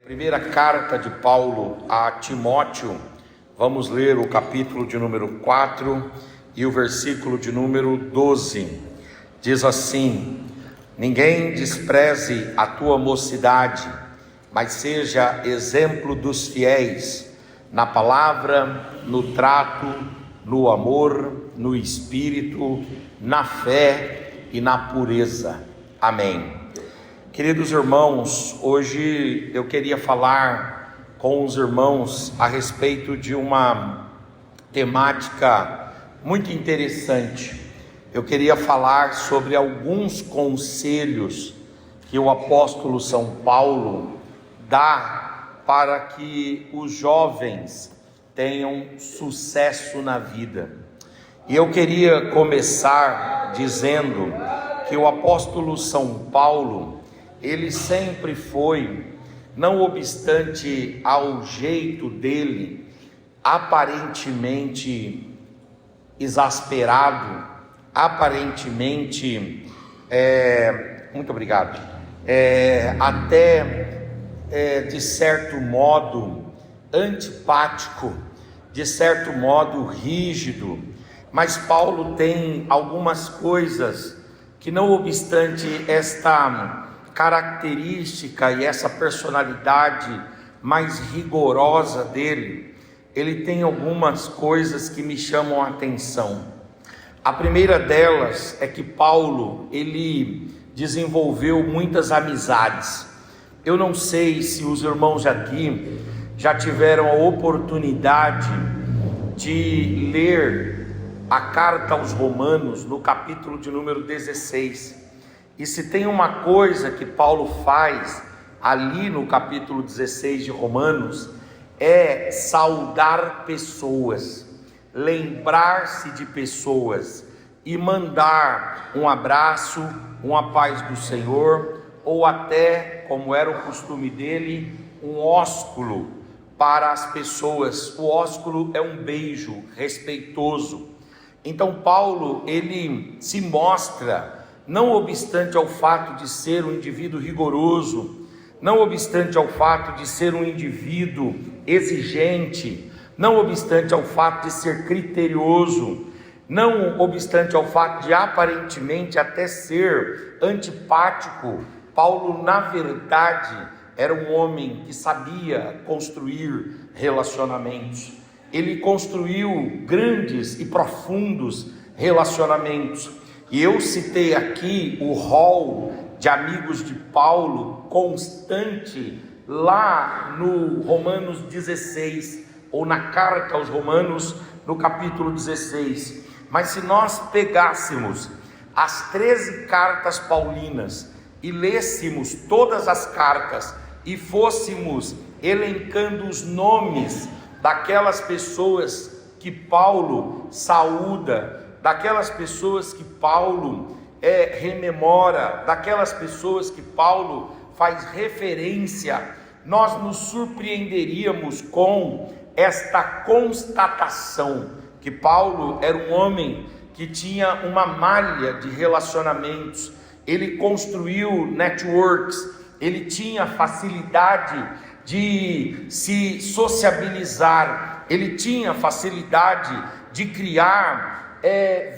Primeira carta de Paulo a Timóteo, vamos ler o capítulo de número 4 e o versículo de número 12. Diz assim: ninguém despreze a tua mocidade, mas seja exemplo dos fiéis, na palavra, no trato, no amor, no espírito, na fé e na pureza. Amém. Queridos irmãos, hoje eu queria falar com os irmãos a respeito de uma temática muito interessante. Eu queria falar sobre alguns conselhos que o apóstolo São Paulo dá para que os jovens tenham sucesso na vida. E eu queria começar dizendo que o apóstolo São Paulo, ele sempre foi, não obstante ao jeito dele, aparentemente exasperado, aparentemente, muito obrigado, de certo modo antipático, de certo modo rígido, mas Paulo tem algumas coisas que, não obstante esta característica e essa personalidade mais rigorosa dele, ele tem algumas coisas que me chamam a atenção. A primeira delas é que Paulo, ele desenvolveu muitas amizades. Eu não sei se os irmãos aqui já tiveram a oportunidade de ler a carta aos Romanos, no capítulo de número 16. E se tem uma coisa que Paulo faz ali no capítulo 16 de Romanos, é saudar pessoas, lembrar-se de pessoas e mandar um abraço, uma paz do Senhor, ou até, como era o costume dele, um ósculo para as pessoas. O ósculo é um beijo respeitoso. Então Paulo, ele se mostra, não obstante ao fato de ser um indivíduo rigoroso, não obstante ao fato de ser um indivíduo exigente, não obstante ao fato de ser criterioso, não obstante ao fato de aparentemente até ser antipático, Paulo, na verdade, era um homem que sabia construir relacionamentos. Ele construiu grandes e profundos relacionamentos. E eu citei aqui o rol de amigos de Paulo constante lá no Romanos 16, ou na carta aos Romanos, no capítulo 16. Mas se nós pegássemos as 13 cartas paulinas e lêssemos todas as cartas e fôssemos elencando os nomes daquelas pessoas que Paulo saúda, daquelas pessoas que Paulo rememora, daquelas pessoas que Paulo faz referência, nós nos surpreenderíamos com esta constatação que Paulo era um homem que tinha uma malha de relacionamentos. Ele construiu networks, ele tinha facilidade de se sociabilizar, ele tinha facilidade de criar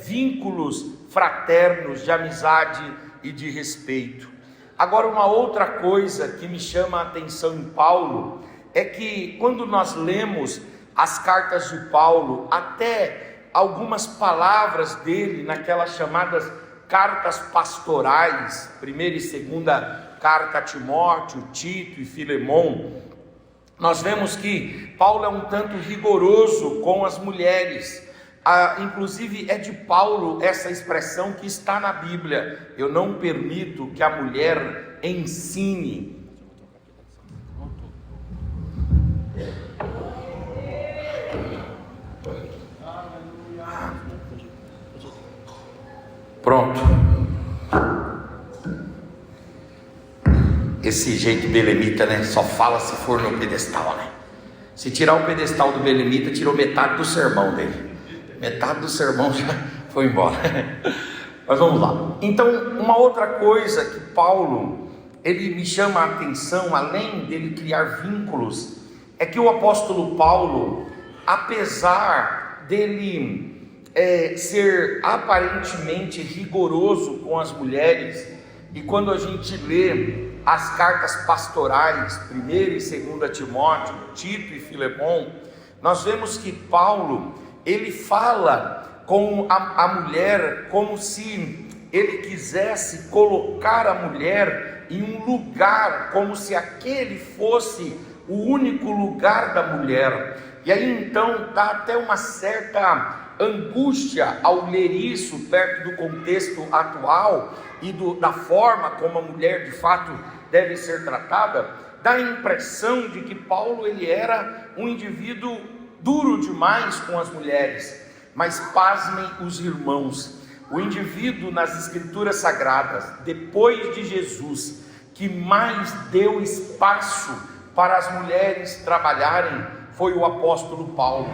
vínculos fraternos, de amizade e de respeito. Agora, uma outra coisa que me chama a atenção em Paulo é que quando nós lemos as cartas de Paulo, até algumas palavras dele naquelas chamadas cartas pastorais, primeira e segunda carta a Timóteo, Tito e Filemon, nós vemos que Paulo é um tanto rigoroso com as mulheres. Inclusive é de Paulo essa expressão que está na Bíblia: eu não permito que a mulher ensine. Pronto. Esse jeito belemita, né? Só fala se for no pedestal, né? Se tirar o pedestal do belemita, tirou metade do sermão dele. Metade do sermão já foi embora. Mas vamos lá. Então, uma outra coisa que Paulo, ele me chama a atenção, além dele criar vínculos, é que o apóstolo Paulo, apesar dele ser aparentemente rigoroso com as mulheres, e quando a gente lê as cartas pastorais, 1ª e 2ª Timóteo, Tito e Filemon, nós vemos que Paulo, ele fala com a mulher como se ele quisesse colocar a mulher em um lugar, como se aquele fosse o único lugar da mulher. E aí então dá até uma certa angústia ao ler isso perto do contexto atual e da forma como a mulher de fato deve ser tratada. Dá a impressão de que Paulo ele era um indivíduo duro demais com as mulheres. Mas pasmem os irmãos, o indivíduo nas escrituras sagradas, depois de Jesus, que mais deu espaço para as mulheres trabalharem, foi o apóstolo Paulo.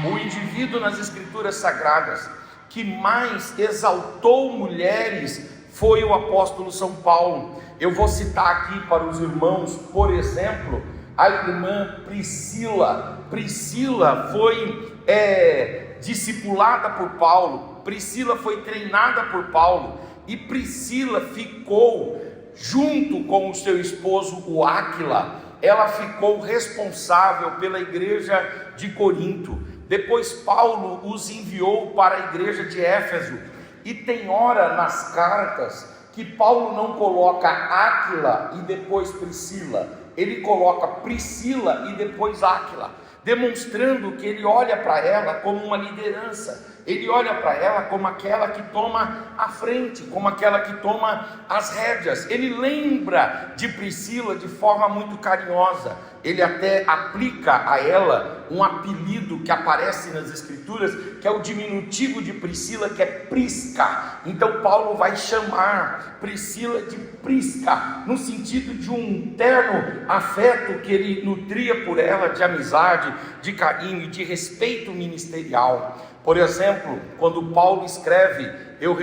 O indivíduo nas escrituras sagradas que mais exaltou mulheres foi o apóstolo São Paulo. Eu vou citar aqui para os irmãos, por exemplo, a irmã Priscila. Priscila foi discipulada por Paulo, Priscila foi treinada por Paulo, e Priscila ficou junto com o seu esposo, o Áquila. Ela ficou responsável pela igreja de Corinto. Depois Paulo os enviou para a igreja de Éfeso, e tem hora nas cartas que Paulo não coloca Áquila e depois Priscila, ele coloca Priscila e depois Áquila, demonstrando que ele olha para ela como uma liderança, ele olha para ela como aquela que toma a frente, como aquela que toma as rédeas. Ele lembra de Priscila de forma muito carinhosa, ele até aplica a ela um apelido que aparece nas escrituras, que é o diminutivo de Priscila, que é Prisca. Então Paulo vai chamar Priscila de Prisca, no sentido de um terno afeto que ele nutria por ela, de amizade, de carinho, de respeito ministerial. Por exemplo, quando Paulo escreve, eu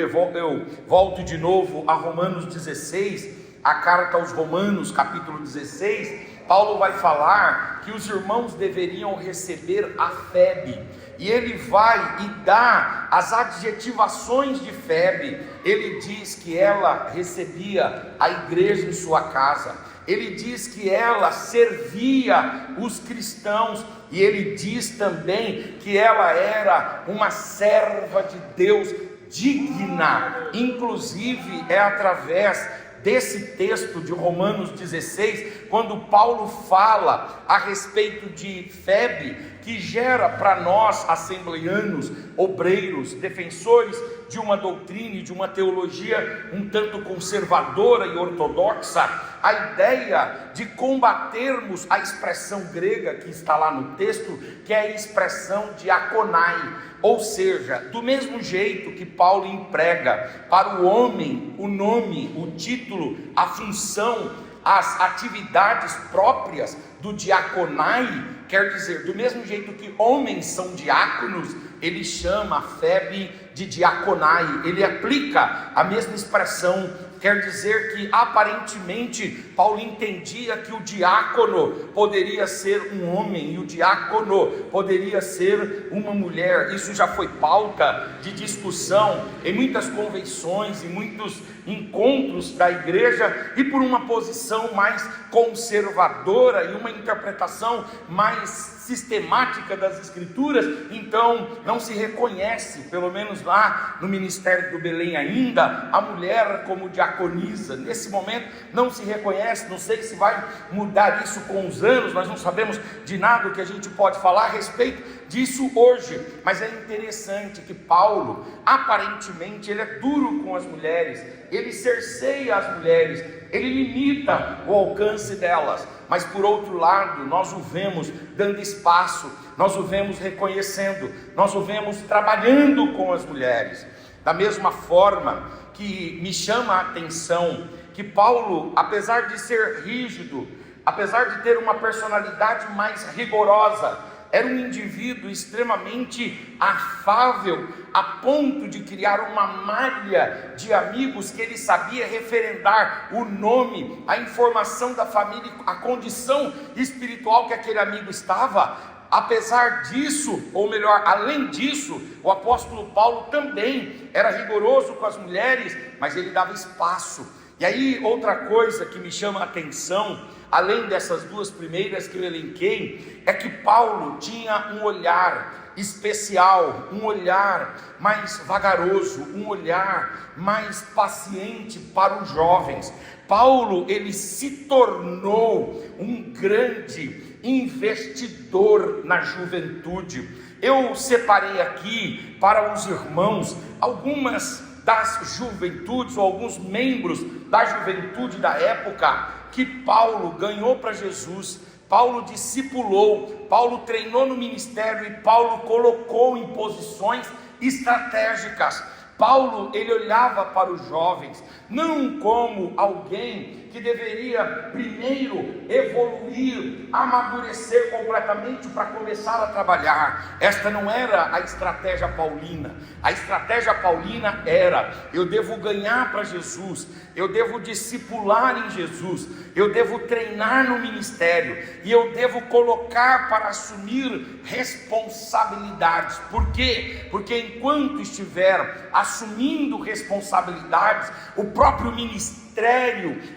volto de novo a Romanos 16, a carta aos Romanos, capítulo 16, Paulo vai falar que os irmãos deveriam receber a Febe, e ele vai e dá as adjetivações de Febe. Ele diz que ela recebia a igreja em sua casa, ele diz que ela servia os cristãos, e ele diz também que ela era uma serva de Deus digna. Inclusive é através desse texto de Romanos 16, quando Paulo fala a respeito de Febe, que gera para nós assembleanos, obreiros, defensores de uma doutrina e de uma teologia um tanto conservadora e ortodoxa, a ideia de combatermos a expressão grega que está lá no texto, que é a expressão diaconai, ou seja, do mesmo jeito que Paulo emprega para o homem o nome, o título, a função, as atividades próprias do diaconai, quer dizer, do mesmo jeito que homens são diáconos, ele chama a Febe de diaconai, ele aplica a mesma expressão. Quer dizer que aparentemente Paulo entendia que o diácono poderia ser um homem e o diácono poderia ser uma mulher. Isso já foi pauta de discussão em muitas convenções e muitos encontros da igreja, e por uma posição mais conservadora e uma interpretação mais sistemática das escrituras, então não se reconhece, pelo menos lá no ministério do Belém ainda, a mulher como diaconisa. Nesse momento não se reconhece. Não sei se vai mudar isso com os anos, nós não sabemos de nada o que a gente pode falar a respeito disso hoje, mas é interessante que Paulo, aparentemente, ele é duro com as mulheres, ele cerceia as mulheres, ele limita o alcance delas, mas por outro lado, nós o vemos dando espaço, nós o vemos reconhecendo, nós o vemos trabalhando com as mulheres. Da mesma forma que me chama a atenção que Paulo, apesar de ser rígido, apesar de ter uma personalidade mais rigorosa, era um indivíduo extremamente afável, a ponto de criar uma malha de amigos que ele sabia referendar o nome, a informação da família, a condição espiritual que aquele amigo estava. Apesar disso, ou melhor, além disso, o apóstolo Paulo também era rigoroso com as mulheres, mas ele dava espaço. E aí, outra coisa que me chama a atenção, além dessas duas primeiras que eu elenquei, é que Paulo tinha um olhar especial, um olhar mais vagaroso, um olhar mais paciente para os jovens. Paulo, ele se tornou um grande investidor na juventude. Eu separei aqui para os irmãos algumas das juventudes, ou alguns membros da juventude da época, que Paulo ganhou para Jesus, Paulo discipulou, Paulo treinou no ministério e Paulo colocou em posições estratégicas. Paulo, ele olhava para os jovens, não como alguém que deveria primeiro evoluir, amadurecer completamente para começar a trabalhar. Esta não era a estratégia paulina. A estratégia paulina era: eu devo ganhar para Jesus, eu devo discipular em Jesus, eu devo treinar no ministério e eu devo colocar para assumir responsabilidades. Por quê? Porque enquanto estiver assumindo responsabilidades, o próprio ministério,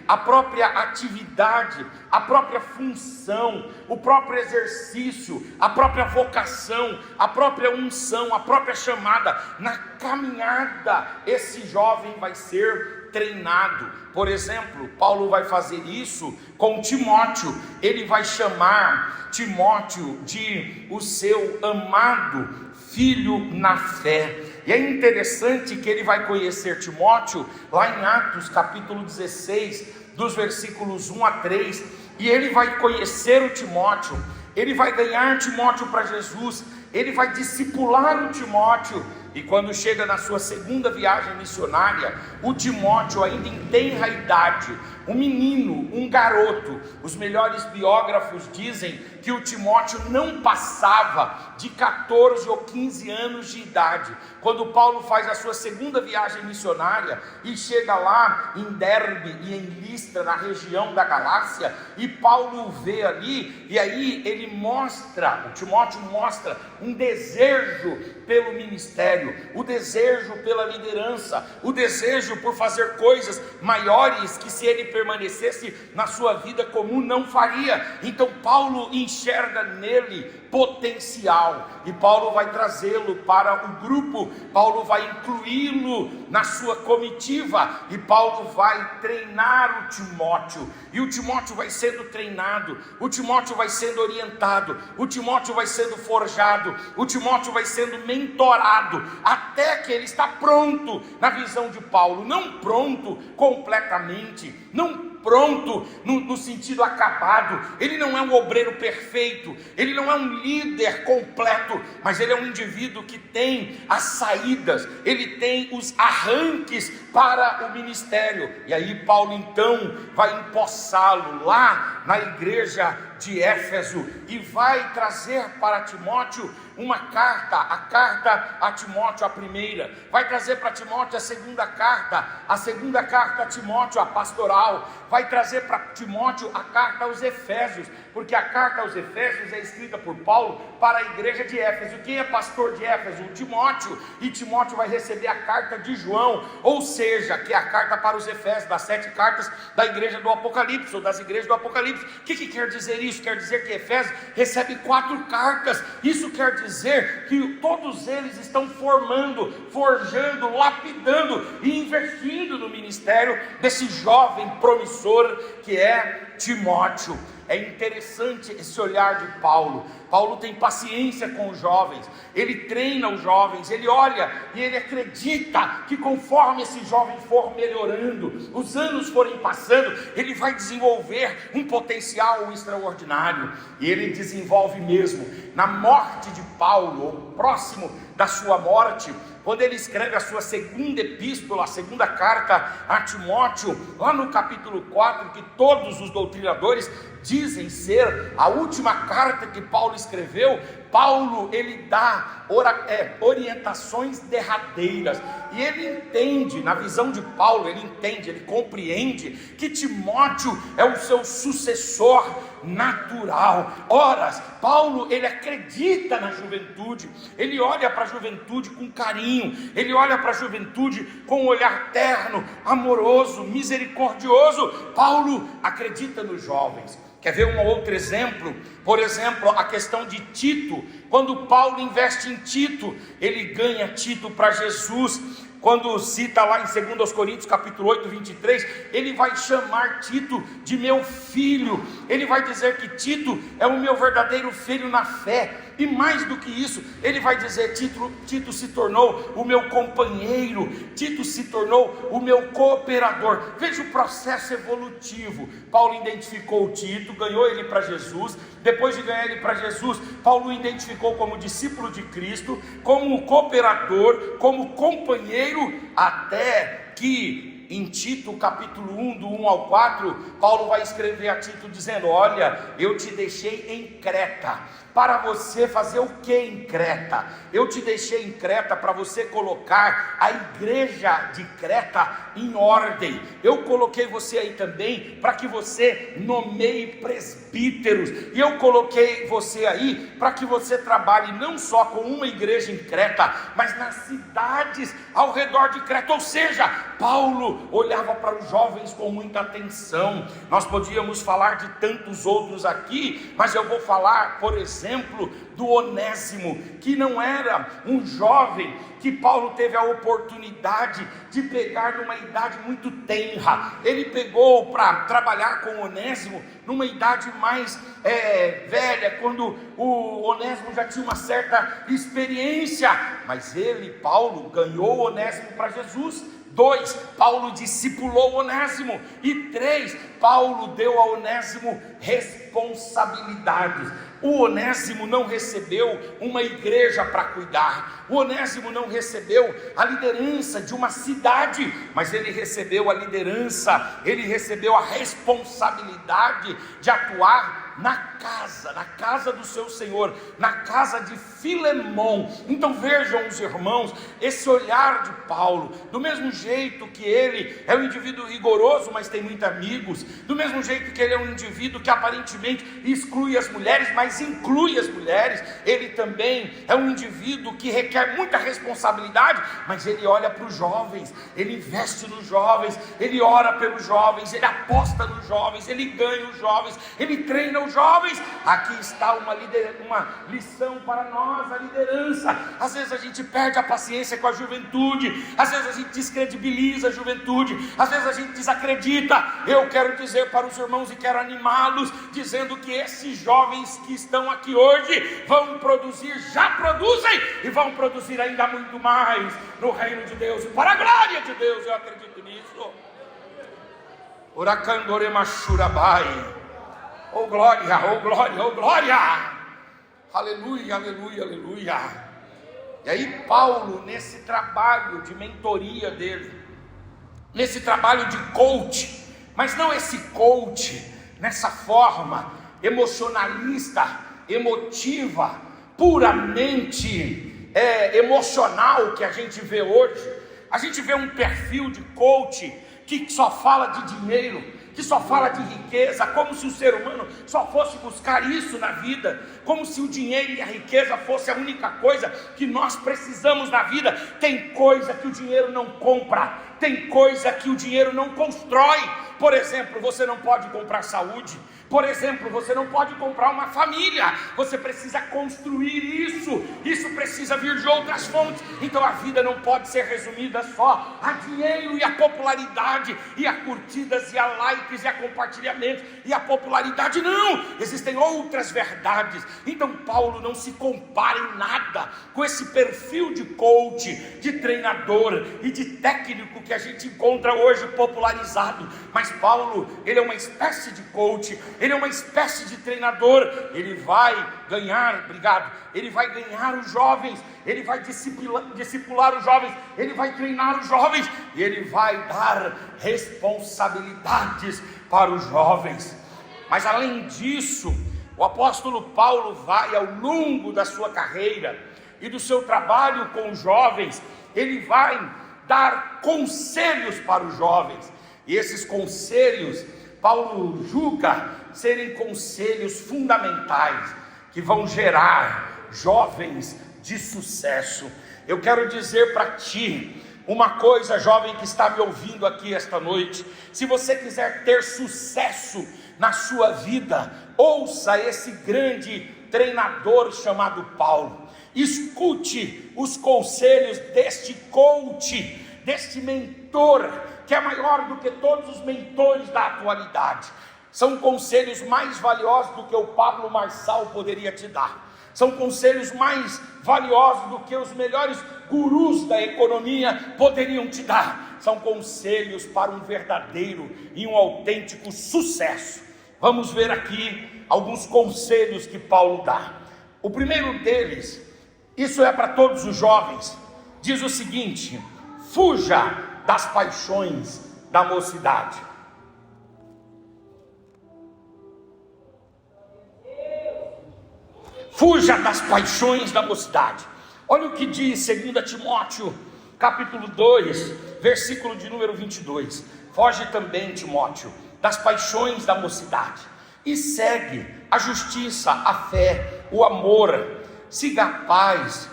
a própria atividade, a própria função, o próprio exercício, a própria vocação, a própria unção, a própria chamada, na caminhada, esse jovem vai ser treinado. Por exemplo, Paulo vai fazer isso com Timóteo. Ele vai chamar Timóteo de o seu amado filho na fé. E é interessante que ele vai conhecer Timóteo lá em Atos capítulo 16, dos versículos 1 a 3, e ele vai conhecer o Timóteo, ele vai ganhar Timóteo para Jesus, ele vai discipular o Timóteo. E quando chega na sua segunda viagem missionária, o Timóteo ainda em tenra idade, um menino, um garoto. Os melhores biógrafos dizem que o Timóteo não passava de 14 ou 15 anos de idade, quando Paulo faz a sua segunda viagem missionária e chega lá em Derbe e em Listra, na região da Galácia, e Paulo o vê ali, e aí ele mostra, o Timóteo mostra um desejo pelo ministério, o desejo pela liderança, o desejo por fazer coisas maiores que, se ele permanecesse na sua vida comum, não faria. Então Paulo enxerga nele potencial, e Paulo vai trazê-lo para o grupo, Paulo vai incluí-lo na sua comitiva, e Paulo vai treinar o Timóteo, e o Timóteo vai sendo treinado, o Timóteo vai sendo orientado, o Timóteo vai sendo forjado, o Timóteo vai sendo mentorado, até que ele está pronto na visão de Paulo, não pronto completamente, não pronto no sentido acabado. Ele não é um obreiro perfeito, ele não é um líder completo, mas ele é um indivíduo que tem as saídas, ele tem os arranques para o ministério. E aí Paulo então vai empossá-lo lá na igreja de Éfeso e vai trazer para Timóteo uma carta, a carta a Timóteo, a primeira, vai trazer para Timóteo a segunda carta a Timóteo, a pastoral, vai trazer para Timóteo a carta aos Efésios, porque a carta aos Efésios é escrita por Paulo para a igreja de Éfeso. Quem é pastor de Éfeso? O Timóteo, e Timóteo vai receber a carta de João, ou seja, que é a carta para os Efésios, das 7 cartas da igreja do Apocalipse, ou das igrejas do Apocalipse. O que quer dizer isso? Quer dizer que Efésios recebe 4 cartas, isso quer dizer que todos eles estão formando, forjando, lapidando e investindo no ministério desse jovem promissor que é Timóteo. É interessante esse olhar de Paulo. Paulo tem paciência com os jovens, ele treina os jovens, ele olha e ele acredita que conforme esse jovem for melhorando, os anos forem passando, ele vai desenvolver um potencial extraordinário. E ele desenvolve mesmo. Na morte de Paulo, ou próximo da sua morte, quando ele escreve a sua segunda epístola, a segunda carta a Timóteo, lá no capítulo 4, que todos os doutrinadores dizem ser a última carta que Paulo escreveu, Paulo, ele dá orientações derradeiras, e ele entende, na visão de Paulo, ele compreende que Timóteo é o seu sucessor natural. Ora, Paulo, ele acredita na juventude, ele olha para a juventude com carinho, ele olha para a juventude com um olhar terno, amoroso, misericordioso. Paulo acredita nos jovens. Quer ver um outro exemplo? Por exemplo, a questão de Tito. Quando Paulo investe em Tito, ele ganha Tito para Jesus. Quando cita lá em 2 Coríntios capítulo 8, 23, ele vai chamar Tito de meu filho. Ele vai dizer que Tito é o meu verdadeiro filho na fé. E mais do que isso, ele vai dizer: Tito se tornou o meu companheiro, Tito se tornou o meu cooperador. Veja o processo evolutivo. Paulo identificou Tito, ganhou ele para Jesus. Depois de ganhar ele para Jesus, Paulo o identificou como discípulo de Cristo, como cooperador, como companheiro, até que em Tito capítulo 1, do 1 ao 4, Paulo vai escrever a Tito dizendo: olha, eu te deixei em Creta. Para você fazer o que em Creta? Eu te deixei em Creta para você colocar a igreja de Creta em ordem. Eu coloquei você aí também para que você nomeie presbíteros. E eu coloquei você aí para que você trabalhe não só com uma igreja em Creta, mas nas cidades ao redor de Creta. Ou seja, Paulo olhava para os jovens com muita atenção. Nós podíamos falar de tantos outros aqui, mas eu vou falar, por exemplo, do Onésimo, que não era um jovem que Paulo teve a oportunidade de pegar numa idade muito tenra. Ele pegou para trabalhar com o Onésimo numa idade mais velha, quando o Onésimo já tinha uma certa experiência. Mas Paulo, ganhou o Onésimo para Jesus. 2, Paulo discipulou Onésimo. E 3, Paulo deu a Onésimo responsabilidades. O Onésimo não recebeu uma igreja para cuidar, o Onésimo não recebeu a liderança de uma cidade, mas ele recebeu a liderança, ele recebeu a responsabilidade de atuar na casa do seu Senhor, na casa de Filemon. Então vejam os irmãos, esse olhar de Paulo, do mesmo jeito que ele é um indivíduo rigoroso, mas tem muitos amigos, do mesmo jeito que ele é um indivíduo que aparentemente exclui as mulheres, mas inclui as mulheres, ele também é um indivíduo que requer muita responsabilidade, mas ele olha para os jovens, ele investe nos jovens, ele ora pelos jovens, ele aposta nos jovens, ele ganha os jovens, ele treina os jovens. Aqui está uma lição para nós, a liderança. Às vezes a gente perde a paciência com a juventude, às vezes a gente descredibiliza a juventude, às vezes a gente desacredita. Eu quero dizer para os irmãos e quero animá-los, dizendo que esses jovens que estão aqui hoje vão produzir, já produzem e vão produzir ainda muito mais no reino de Deus, para a glória de Deus. Eu acredito nisso. Uracandoremachurabai. Oh glória, oh glória, oh glória, aleluia, aleluia, aleluia. E aí Paulo, nesse trabalho de mentoria dele, nesse trabalho de coach, mas não esse coach nessa forma emocionalista, emotiva, puramente emocional que a gente vê hoje. A gente vê um perfil de coach que só fala de dinheiro, que só fala de riqueza, como se o ser humano só fosse buscar isso na vida, como se o dinheiro e a riqueza fosse a única coisa que nós precisamos na vida. Tem coisa que o dinheiro não compra, tem coisa que o dinheiro não constrói. Por exemplo, você não pode comprar saúde. Por exemplo, você não pode comprar uma família. Você precisa construir isso. Isso precisa vir de outras fontes. Então a vida não pode ser resumida só a dinheiro e a popularidade, e a curtidas, e a likes, e a compartilhamentos, e a popularidade. Não! Existem outras verdades. Então Paulo não se compara em nada com esse perfil de coach, de treinador e de técnico que a gente encontra hoje popularizado. Mas Paulo, ele é uma espécie de coach, ele é uma espécie de treinador. Ele vai ganhar, ele vai ganhar os jovens, ele vai discipular os jovens, ele vai treinar os jovens, e ele vai dar responsabilidades para os jovens. Mas além disso, O apóstolo Paulo vai, ao longo da sua carreira e do seu trabalho com os jovens, ele vai dar conselhos para os jovens, e esses conselhos Paulo julga serem conselhos fundamentais, que vão gerar jovens de sucesso. Eu quero dizer para ti uma coisa, jovem que está me ouvindo aqui esta noite: se você quiser ter sucesso na sua vida, ouça esse grande treinador chamado Paulo, escute os conselhos deste coach, deste mentor, que é maior do que todos os mentores da atualidade. São conselhos mais valiosos do que o Pablo Marçal poderia te dar. São conselhos mais valiosos do que os melhores gurus da economia poderiam te dar. São conselhos para um verdadeiro e um autêntico sucesso. Vamos ver aqui alguns conselhos que Paulo dá. O primeiro deles, isso é para todos os jovens, diz o seguinte: fuja das paixões da mocidade. Fuja das paixões da mocidade. Olha o que diz 2 Timóteo, capítulo 2, versículo de número 22. Foge também, Timóteo, das paixões da mocidade, e segue a justiça, a fé, o amor. Siga a paz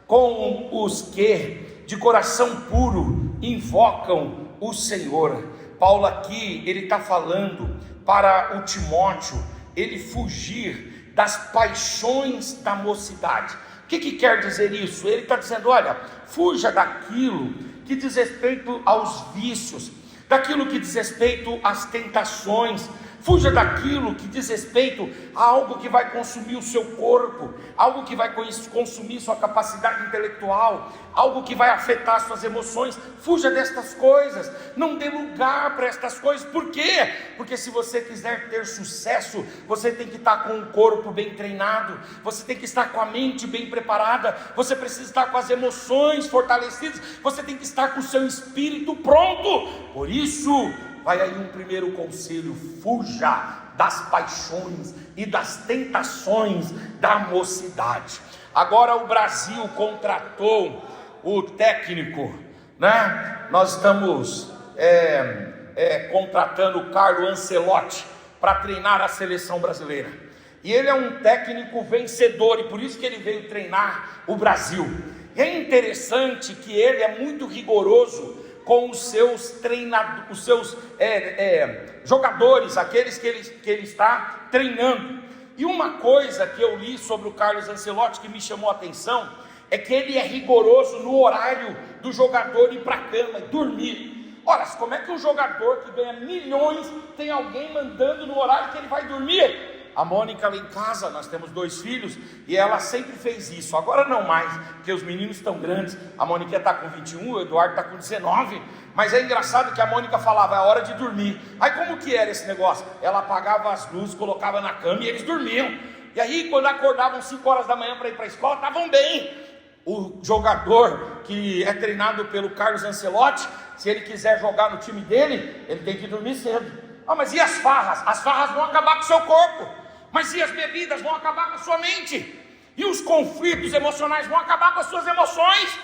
com os que de coração puro invocam o Senhor. Paulo aqui, ele está falando para o Timóteo, ele fugir das paixões da mocidade. O que quer dizer isso? Ele está dizendo: olha, fuja daquilo que diz respeito aos vícios, daquilo que diz respeito às tentações. Fuja daquilo que diz respeito a algo que vai consumir o seu corpo, algo que vai consumir sua capacidade intelectual, algo que vai afetar suas emoções. Fuja destas coisas, não dê lugar para estas coisas. Por quê? Porque se você quiser ter sucesso, você tem que estar com o corpo bem treinado, você tem que estar com a mente bem preparada, você precisa estar com as emoções fortalecidas, você tem que estar com o seu espírito pronto. Por isso, vai aí um primeiro conselho: fuja das paixões e das tentações da mocidade. Agora o Brasil contratou o técnico, né? Nós estamos contratando o Carlo Ancelotti para treinar a seleção brasileira. E ele é um técnico vencedor, e por isso que ele veio treinar o Brasil. E é interessante que ele é muito rigoroso com os seus jogadores, aqueles que ele está treinando. E uma coisa que eu li sobre o Carlos Ancelotti que me chamou a atenção é que ele é rigoroso no horário do jogador ir para a cama e dormir. Ora, como é que um jogador que ganha milhões tem alguém mandando no horário que ele vai dormir? A Mônica lá em casa, nós temos 2 filhos, e ela sempre fez isso. Agora não mais, porque os meninos estão grandes. A Mônica está com 21, o Eduardo está com 19. Mas é engraçado que a Mônica falava: é hora de dormir. Aí como que era esse negócio? Ela apagava as luzes, colocava na cama e eles dormiam. E aí quando acordavam 5 horas da manhã para ir para a escola, estavam bem. O jogador que é treinado pelo Carlos Ancelotti, se ele quiser jogar no time dele, ele tem que dormir cedo. Ah, mas e as farras? As farras vão acabar com o seu corpo. Mas e as bebidas vão acabar com a sua mente? E os conflitos emocionais vão acabar com as suas emoções?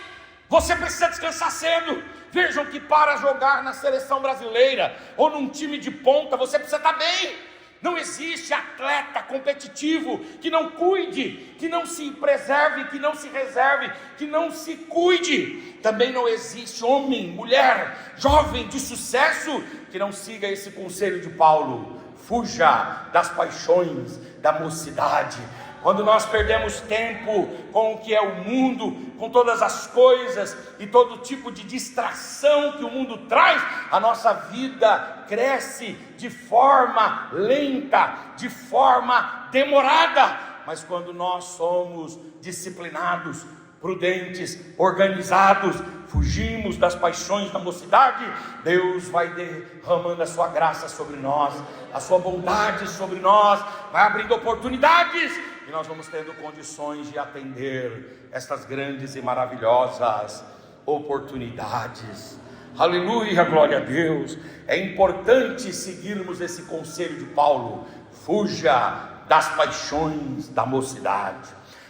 Você precisa descansar cedo. Vejam que para jogar na seleção brasileira ou num time de ponta, você precisa estar bem. Não existe atleta competitivo que não cuide, que não se preserve, que não se reserve, que não se cuide. Também não existe homem, mulher, jovem de sucesso que não siga esse conselho de Paulo: fuja das paixões da mocidade. Quando nós perdemos tempo com o que é o mundo, com todas as coisas e todo tipo de distração que o mundo traz, a nossa vida cresce de forma lenta, de forma demorada. Mas quando nós somos disciplinados, prudentes, organizados, fugimos das paixões da mocidade, Deus vai derramando a sua graça sobre nós, a sua bondade sobre nós, vai abrindo oportunidades, e nós vamos tendo condições de atender estas grandes e maravilhosas oportunidades. Aleluia, glória a Deus. É importante seguirmos esse conselho de Paulo: fuja das paixões da mocidade.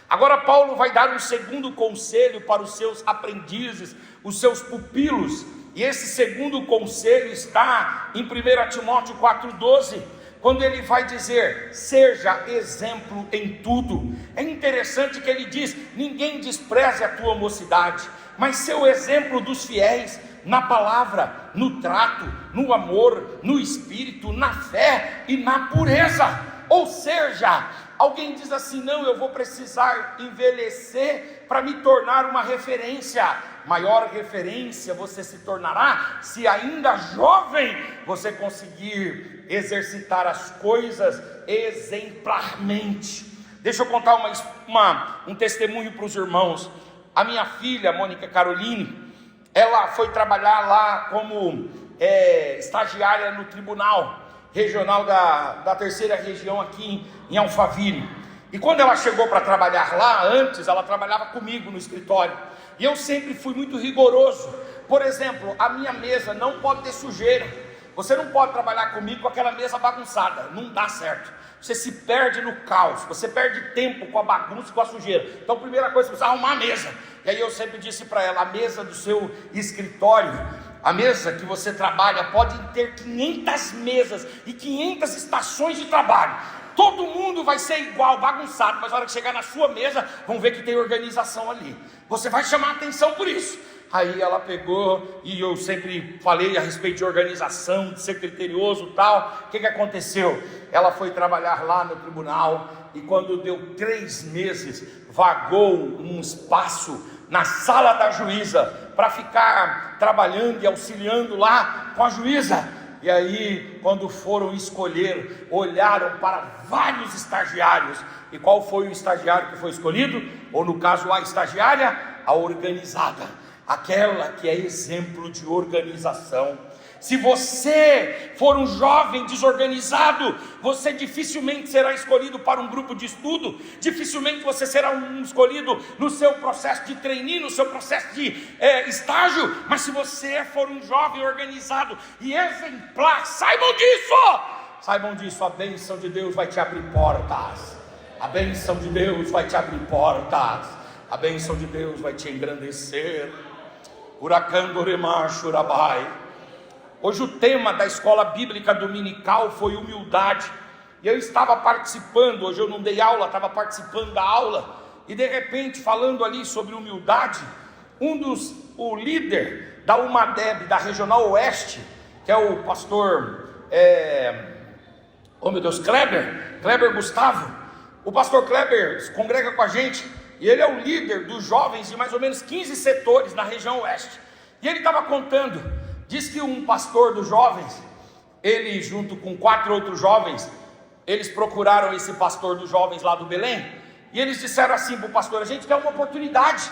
Agora Paulo vai dar um segundo conselho para os seus aprendizes, os seus pupilos, e esse segundo conselho está em 1 Timóteo 4,12, quando ele vai dizer: seja exemplo em tudo. É interessante que ele diz: ninguém despreze a tua mocidade, mas ser o exemplo dos fiéis na palavra, no trato, no amor, no espírito, na fé e na pureza. Ou seja, alguém diz assim: não, eu vou precisar envelhecer para me tornar uma referência. Maior referência você se tornará se ainda jovem você conseguir exercitar as coisas exemplarmente. Deixa eu contar um testemunho para os irmãos. A minha filha, Mônica Caroline, ela foi trabalhar lá como estagiária no Tribunal Regional da terceira região aqui em Alphaville. E quando ela chegou para trabalhar lá, antes ela trabalhava comigo no escritório, e eu sempre fui muito rigoroso. Por exemplo, a minha mesa não pode ter sujeira. Você não pode trabalhar comigo com aquela mesa bagunçada, não dá certo. Você se perde no caos, você perde tempo com a bagunça e com a sujeira. Então a primeira coisa, você precisa arrumar a mesa. E aí eu sempre disse para ela: a mesa do seu escritório, a mesa que você trabalha, pode ter 500 mesas e 500 estações de trabalho. Todo mundo vai ser igual, bagunçado, mas na hora que chegar na sua mesa, vão ver que tem organização ali. Você vai chamar atenção por isso. Aí ela pegou, e eu sempre falei a respeito de organização, de ser criterioso e tal. O que aconteceu? Ela foi trabalhar lá no tribunal, e quando deu 3 meses, vagou um espaço na sala da juíza, para ficar trabalhando e auxiliando lá com a juíza. E aí, quando foram escolher, olharam para vários estagiários. E qual foi o estagiário que foi escolhido? Ou no caso, a estagiária? A organizada, aquela que é exemplo de organização. Se você for um jovem desorganizado, você dificilmente será escolhido para um grupo de estudo, dificilmente você será escolhido no seu processo de trainee, no seu processo de estágio. Mas se você for um jovem organizado e exemplar, saibam disso, a bênção de Deus vai te abrir portas, a bênção de Deus vai te abrir portas, a bênção de Deus vai te engrandecer. Uracandoremachurabai. Hoje o tema da escola bíblica dominical foi humildade, e eu estava participando, hoje eu não dei aula, estava participando da aula, e de repente falando ali sobre humildade, o líder da UMADEB, da Regional Oeste, que é o pastor, Kleber Gustavo, o pastor Kleber congrega com a gente, e ele é o líder dos jovens de mais ou menos 15 setores na região Oeste, e ele estava contando. Diz que um pastor dos jovens, ele junto com 4 outros jovens, eles procuraram esse pastor dos jovens lá do Belém, e eles disseram assim para o pastor: a gente quer uma oportunidade.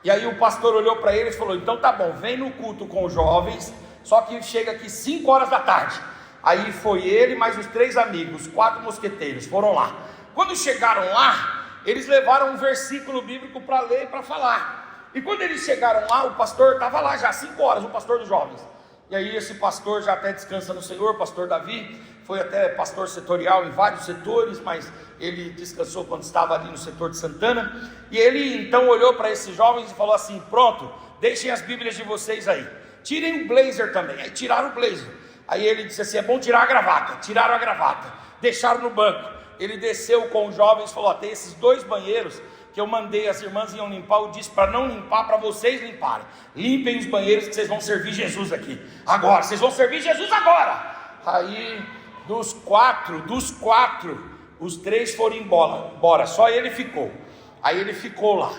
E aí o pastor olhou para eles e falou: então tá bom, vem no culto com os jovens, só que chega aqui 5 horas da tarde. Aí foi ele mais os 3 amigos, 4 mosqueteiros, foram lá. Quando chegaram lá, eles levaram um versículo bíblico para ler e para falar. E quando eles chegaram lá, o pastor estava lá já 5 horas, o pastor dos jovens. E aí esse pastor já até descansa no Senhor, pastor Davi, foi até pastor setorial em vários setores, mas ele descansou quando estava ali no setor de Santana. E ele então olhou para esses jovens e falou assim: pronto, deixem as bíblias de vocês aí, tirem o blazer também. Aí tiraram o blazer. Aí ele disse assim: é bom tirar a gravata. Tiraram a gravata, deixaram no banco. Ele desceu com os jovens e falou: tem esses 2 banheiros que eu mandei, as irmãs iam limpar, eu disse para não limpar, para vocês limparem. Limpem os banheiros que vocês vão servir Jesus aqui. Agora, vocês vão servir Jesus agora. Aí, dos quatro, os 3 foram embora, só ele ficou. Aí ele ficou lá.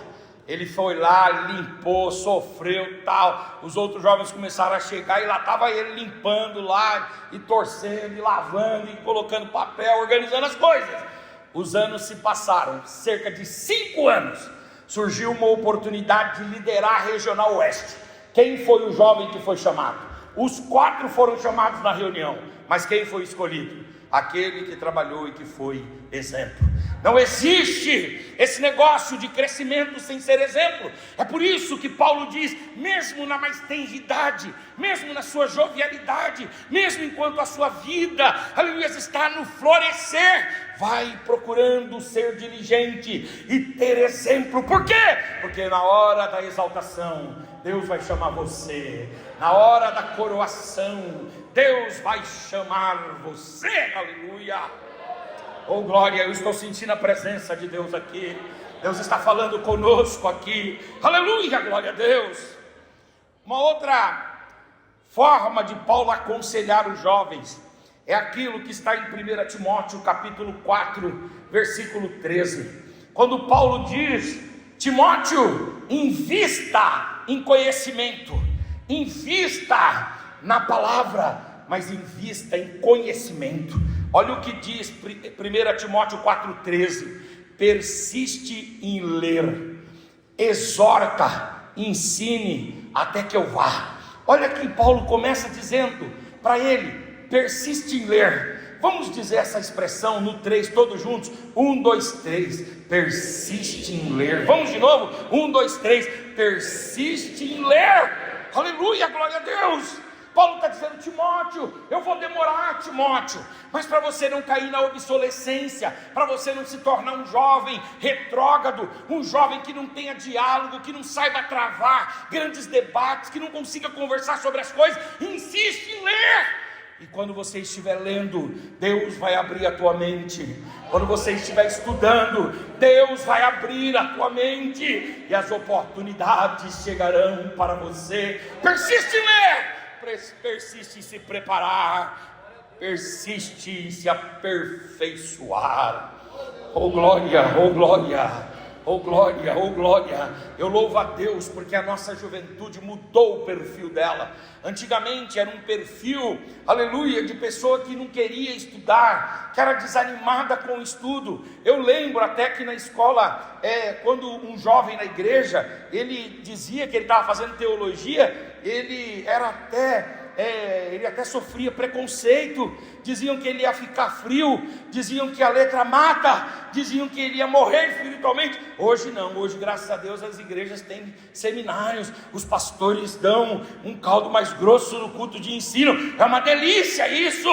Ele foi lá, limpou, sofreu, tal. Os outros jovens começaram a chegar e lá estava ele limpando lá, e torcendo, e lavando, e colocando papel, organizando as coisas. Os anos se passaram, cerca de 5 anos, surgiu uma oportunidade de liderar a Regional Oeste. Quem foi o jovem que foi chamado? Os 4 foram chamados na reunião, mas quem foi escolhido? Aquele que trabalhou e que foi exemplo. Não existe esse negócio de crescimento sem ser exemplo. É por isso que Paulo diz, mesmo na mais tenra idade, mesmo na sua jovialidade, mesmo enquanto a sua vida, aleluia, está no florescer, vai procurando ser diligente e ter exemplo. Por quê? Porque na hora da exaltação, Deus vai chamar você. Na hora da coroação, Deus vai chamar você. Aleluia. Oh glória, eu estou sentindo a presença de Deus aqui. Deus está falando conosco aqui. Aleluia, glória a Deus. Uma outra forma de Paulo aconselhar os jovens é aquilo que está em 1 Timóteo capítulo 4, versículo 13. Quando Paulo diz: Timóteo, invista em conhecimento, invista na palavra, mas invista em conhecimento. Olha o que diz 1 Timóteo 4,13: persiste em ler, exorta, ensine até que eu vá. Olha que Paulo começa dizendo para ele: persiste em ler. Vamos dizer essa expressão no 3, todos juntos: 1, 2, 3, persiste em ler. Vamos de novo: 1, 2, 3, persiste em ler. Aleluia, glória a Deus. Paulo está dizendo: Timóteo, eu vou demorar, Timóteo, mas para você não cair na obsolescência, para você não se tornar um jovem retrógrado, um jovem que não tenha diálogo, que não saiba travar grandes debates, que não consiga conversar sobre as coisas, insiste em ler. E quando você estiver lendo, Deus vai abrir a tua mente. Quando você estiver estudando, Deus vai abrir a tua mente, e as oportunidades chegarão para você. Persiste em ler, persiste em se preparar, persiste em se aperfeiçoar. Oh glória, oh glória, oh glória, oh glória. Eu louvo a Deus porque a nossa juventude mudou o perfil dela. Antigamente era um perfil, aleluia, de pessoa que não queria estudar, que era desanimada com o estudo. Eu lembro até que na escola, quando um jovem na igreja, ele dizia que ele estava fazendo teologia, ele até sofria preconceito. Diziam que ele ia ficar frio, diziam que a letra mata, diziam que ele ia morrer espiritualmente. Hoje não, hoje graças a Deus as igrejas têm seminários, os pastores dão um caldo mais grosso no culto de ensino. É uma delícia isso.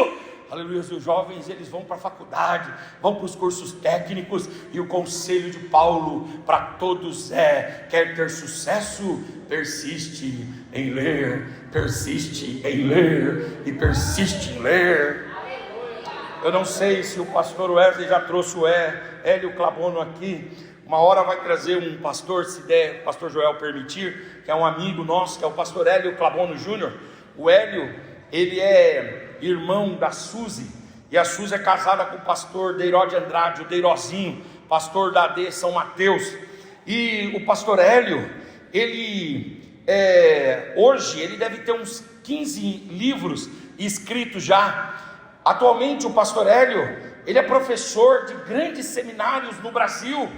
Aleluia, os jovens eles vão para a faculdade, vão para os cursos técnicos, e o conselho de Paulo para todos quer ter sucesso, persiste em ler, persiste em ler e persiste em ler. Eu não sei se o pastor Wesley já trouxe o Hélio Clabono aqui. Uma hora vai trazer um pastor, se der, o pastor Joel permitir, que é um amigo nosso, que é o pastor Hélio Clabono Júnior. O Hélio, ele é irmão da Suzy, e a Suzy é casada com o pastor Deiró de Andrade, o Deirozinho, pastor da AD São Mateus. E o pastor Hélio, hoje ele deve ter uns 15 livros escritos já. Atualmente o pastor Hélio, ele é professor de grandes seminários no Brasil,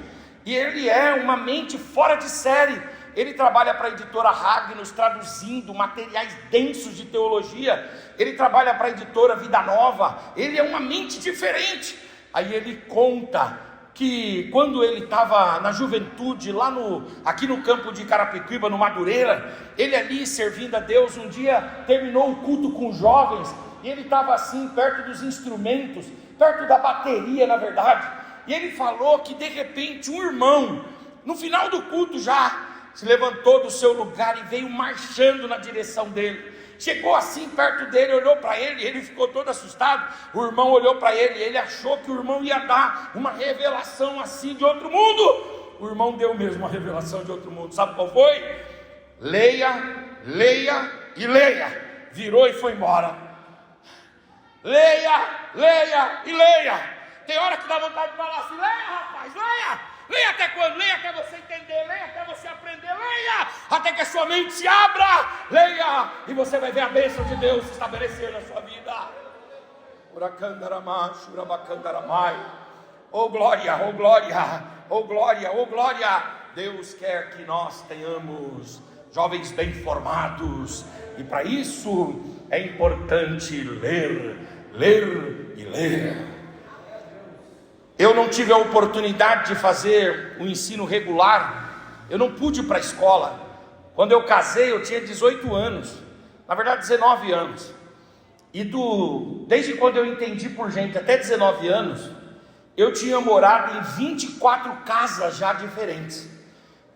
e ele é uma mente fora de série. Ele trabalha para a editora Ragnos, traduzindo materiais densos de teologia. Ele trabalha para a editora Vida Nova. Ele é uma mente diferente. Aí ele conta que quando ele estava na juventude, aqui no campo de Carapicuíba, no Madureira, ele ali servindo a Deus, um dia terminou o culto com os jovens, e ele estava assim perto dos instrumentos, perto da bateria na verdade, e ele falou que de repente um irmão, no final do culto já, se levantou do seu lugar e veio marchando na direção dele. Chegou assim perto dele, olhou para ele, ele ficou todo assustado. O irmão olhou para ele, ele achou que o irmão ia dar uma revelação assim de outro mundo. O irmão deu mesmo uma revelação de outro mundo. Sabe qual foi? Leia, leia e leia. Virou e foi embora. Leia, leia e leia. Tem hora que dá vontade de falar assim: leia, rapaz, leia. Leia até quando? Leia até você entender, leia até você aprender, leia até que a sua mente se abra, leia, e você vai ver a bênção de Deus se estabelecer na sua vida. Oh glória, oh glória, oh glória, oh glória. Deus quer que nós tenhamos jovens bem formados, e para isso é importante ler, ler e ler. Eu não tive a oportunidade de fazer o ensino regular, eu não pude ir para a escola. Quando eu casei, eu tinha 18 anos, na verdade 19 anos. E desde quando eu entendi por gente, até 19 anos, eu tinha morado em 24 casas já diferentes.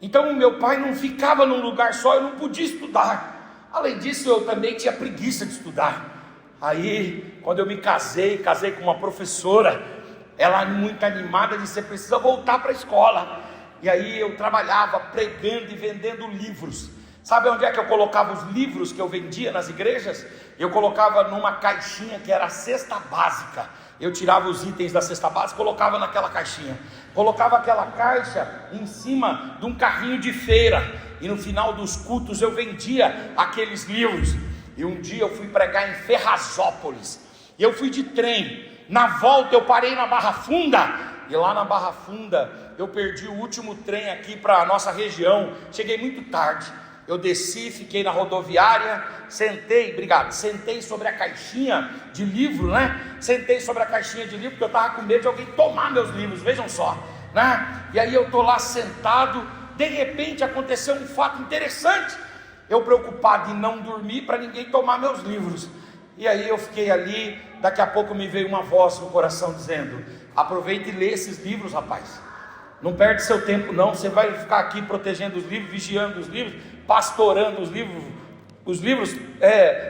Então o meu pai não ficava num lugar só, eu não podia estudar. Além disso, eu também tinha preguiça de estudar. Aí, quando eu me casei com uma professora, ela muito animada, disse: você precisa voltar para a escola. E aí eu trabalhava pregando e vendendo livros. Sabe onde é que eu colocava os livros que eu vendia nas igrejas? Eu colocava numa caixinha que era a cesta básica. Eu tirava os itens da cesta básica, colocava naquela caixinha. Colocava aquela caixa em cima de um carrinho de feira. E no final dos cultos eu vendia aqueles livros. E um dia eu fui pregar em Ferrazópolis. E eu fui de trem. Na volta eu parei na Barra Funda. E lá na Barra Funda eu perdi o último trem aqui para a nossa região. Cheguei muito tarde. Eu desci, fiquei na rodoviária, sentei sobre a caixinha de livro, né? Sentei sobre a caixinha de livro, porque eu estava com medo de alguém tomar meus livros, vejam só, né? E aí eu estou lá sentado, de repente aconteceu um fato interessante. Eu preocupado em não dormir para ninguém tomar meus livros. E aí eu fiquei ali, daqui a pouco me veio uma voz no coração dizendo: aproveite e lê esses livros, rapaz. Não perde seu tempo não, você vai ficar aqui protegendo os livros, vigiando os livros, pastorando os livros,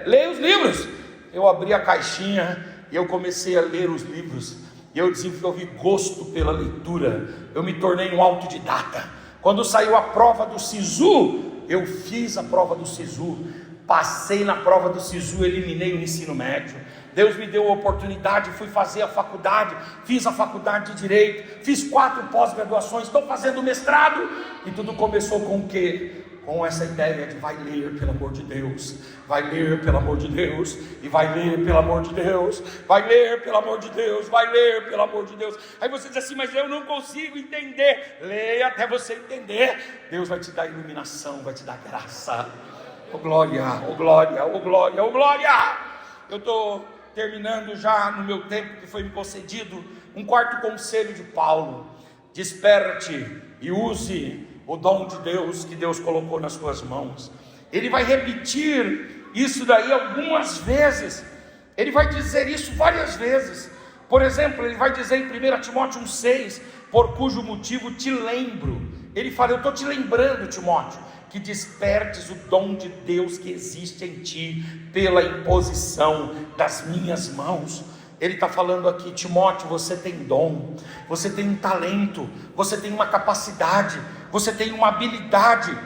leia os livros. Eu abri a caixinha e eu comecei a ler os livros, e eu desenvolvi gosto pela leitura, eu me tornei um autodidata. Quando saiu a prova do SISU, eu fiz a prova do SISU, passei na prova do SISU, eliminei o ensino médio. Deus me deu a oportunidade, fui fazer a faculdade, fiz a faculdade de Direito, fiz 4 pós-graduações, estou fazendo mestrado, e tudo começou com o quê? Com essa ideia de vai ler pelo amor de Deus, vai ler pelo amor de Deus, e vai ler pelo amor de Deus, vai ler pelo amor de Deus, vai ler pelo amor de Deus. Aí você diz assim: mas eu não consigo entender. Leia até você entender. Deus vai te dar iluminação, vai te dar graça. Oh glória, oh glória, oh glória, oh glória. Eu estou terminando já no meu tempo que foi me concedido. Um quarto conselho de Paulo: desperte e use o dom de Deus que Deus colocou nas suas mãos. Ele vai repetir isso daí algumas vezes, ele vai dizer isso várias vezes. Por exemplo, ele vai dizer em 1 Timóteo 1,6: por cujo motivo te lembro. Ele fala: eu estou te lembrando, Timóteo, que despertes o dom de Deus que existe em ti, pela imposição das minhas mãos. Ele está falando aqui: Timóteo, você tem dom, você tem um talento, você tem uma capacidade, você tem uma habilidade.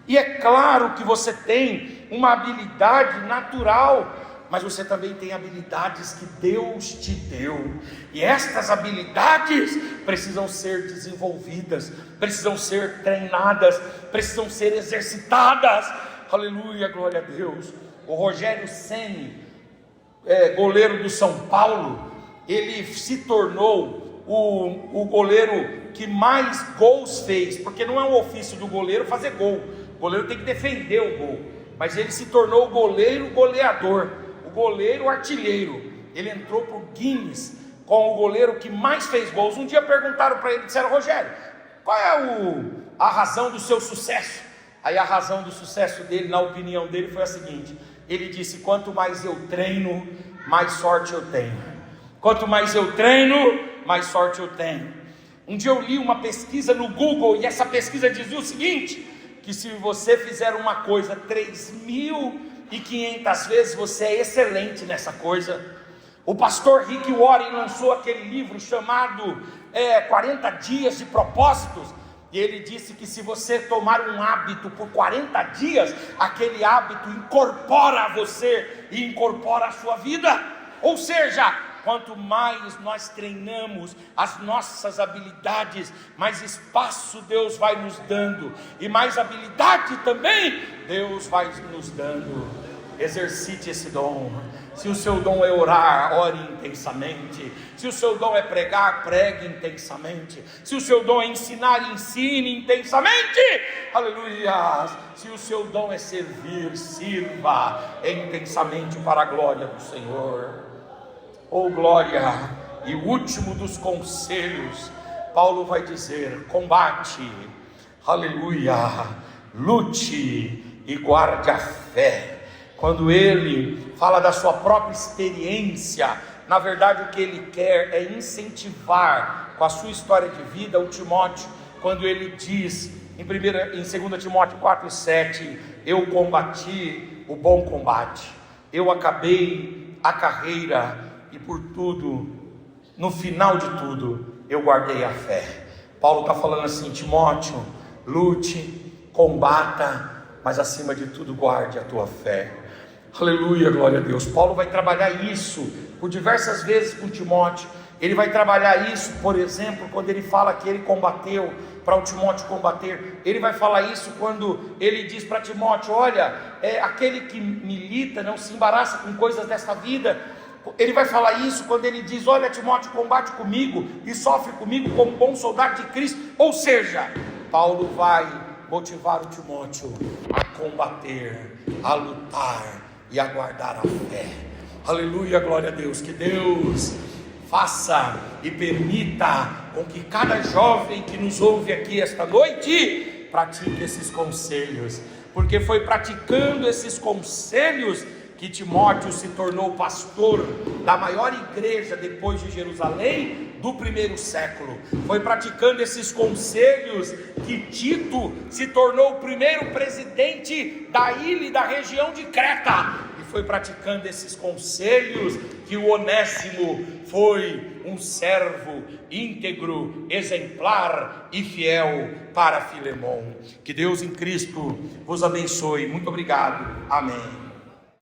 E é claro que você tem uma habilidade natural, mas você também tem habilidades que Deus te deu, e estas habilidades precisam ser desenvolvidas, precisam ser treinadas, precisam ser exercitadas. Aleluia, glória a Deus. O Rogério Ceni, goleiro do São Paulo, ele se tornou o goleiro que mais gols fez, porque não é um ofício do goleiro fazer gol, o goleiro tem que defender o gol, mas ele se tornou o goleiro goleador, o goleiro artilheiro. Ele entrou para o Guinness com o goleiro que mais fez gols. Um dia perguntaram para ele, disseram: Rogério, qual é a razão do seu sucesso? Aí a razão do sucesso dele, na opinião dele, foi a seguinte: ele disse: quanto mais eu treino, mais sorte eu tenho. Quanto mais eu treino, mais sorte eu tenho. Um dia eu li uma pesquisa no Google, e essa pesquisa dizia o seguinte: que se você fizer uma coisa 3.500 vezes, você é excelente nessa coisa. O pastor Rick Warren lançou aquele livro chamado 40 Dias de Propósitos, e ele disse que se você tomar um hábito por 40 dias, aquele hábito incorpora você e incorpora a sua vida. Ou seja, quanto mais nós treinamos as nossas habilidades, mais espaço Deus vai nos dando, e mais habilidade também Deus vai nos dando. Exercite esse dom. Se o seu dom é orar, ore intensamente. Se o seu dom é pregar, pregue intensamente. Se o seu dom é ensinar, ensine intensamente. Aleluia. Se o seu dom é servir, sirva intensamente para a glória do Senhor. Oh glória, E o último dos conselhos, Paulo vai dizer: combate, aleluia, lute e guarde a fé. Quando ele fala da sua própria experiência, na verdade o que ele quer é incentivar com a sua história de vida o Timóteo, quando ele diz em 2 Timóteo 4,7: eu combati o bom combate, eu acabei a carreira e por tudo, no final de tudo, eu guardei a fé. Paulo está falando assim: Timóteo, lute, combata, mas acima de tudo guarde a tua fé. Aleluia, glória a Deus. Paulo vai trabalhar isso por diversas vezes com Timóteo. Ele vai trabalhar isso, por exemplo, quando ele fala que ele combateu, para o Timóteo combater. Ele vai falar isso quando ele diz para Timóteo: olha, aquele que milita não se embaraça com coisas desta vida. Ele vai falar isso quando ele diz: olha, Timóteo, combate comigo e sofre comigo como bom soldado de Cristo. Ou seja, Paulo vai motivar o Timóteo a combater, a lutar e a guardar a fé. Aleluia, glória a Deus. Que Deus faça e permita com que cada jovem que nos ouve aqui esta noite pratique esses conselhos, porque foi praticando esses conselhos que Timóteo se tornou pastor da maior igreja depois de Jerusalém do primeiro século. Foi praticando esses conselhos que Tito se tornou o primeiro presidente da ilha e da região de Creta. E foi praticando esses conselhos que o Onésimo foi um servo íntegro, exemplar e fiel para Filemão. Que Deus em Cristo vos abençoe. Muito obrigado. Amém.